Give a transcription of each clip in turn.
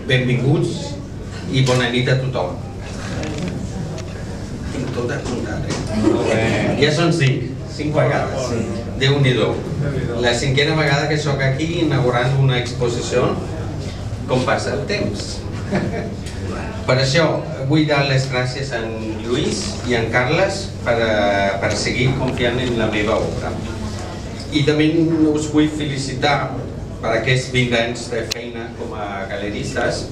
Benvinguts i bona nit a tothom. Tinc tot apuntat, Ja són 5 vegades. Déu-n'hi-do. La 5a vegada que soc aquí inaugurant una exposició. Com passa el temps? Per això vull dar les gràcies a en Lluís i a en Carles per seguir confiant en la meva obra. I també us vull felicitar per aquests 20 anys de feina com a galeristes,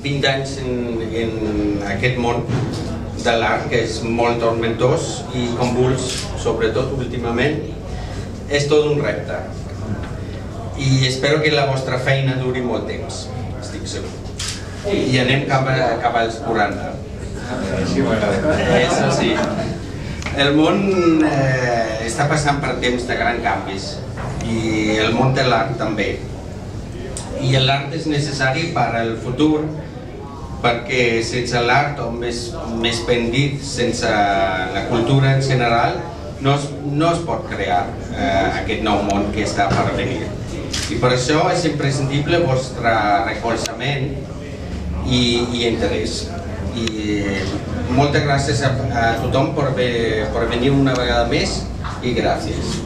20 anys en aquest món de l'art que és molt tormentós i convuls, sobretot últimament, és tot un repte. I espero que la vostra feina duri molt temps, estic segur. I anem cap als 40. Això sí. El món està passant per temps de grans canvis i el món de l'art també. I l'art és necessari per al futur perquè sense l'art, o més ben dit, sense la cultura en general, no es pot crear aquest nou món que està per venir. I per això és imprescindible el vostre recolzament i interès. I moltes gràcies a tothom per venir una vegada més i gràcies.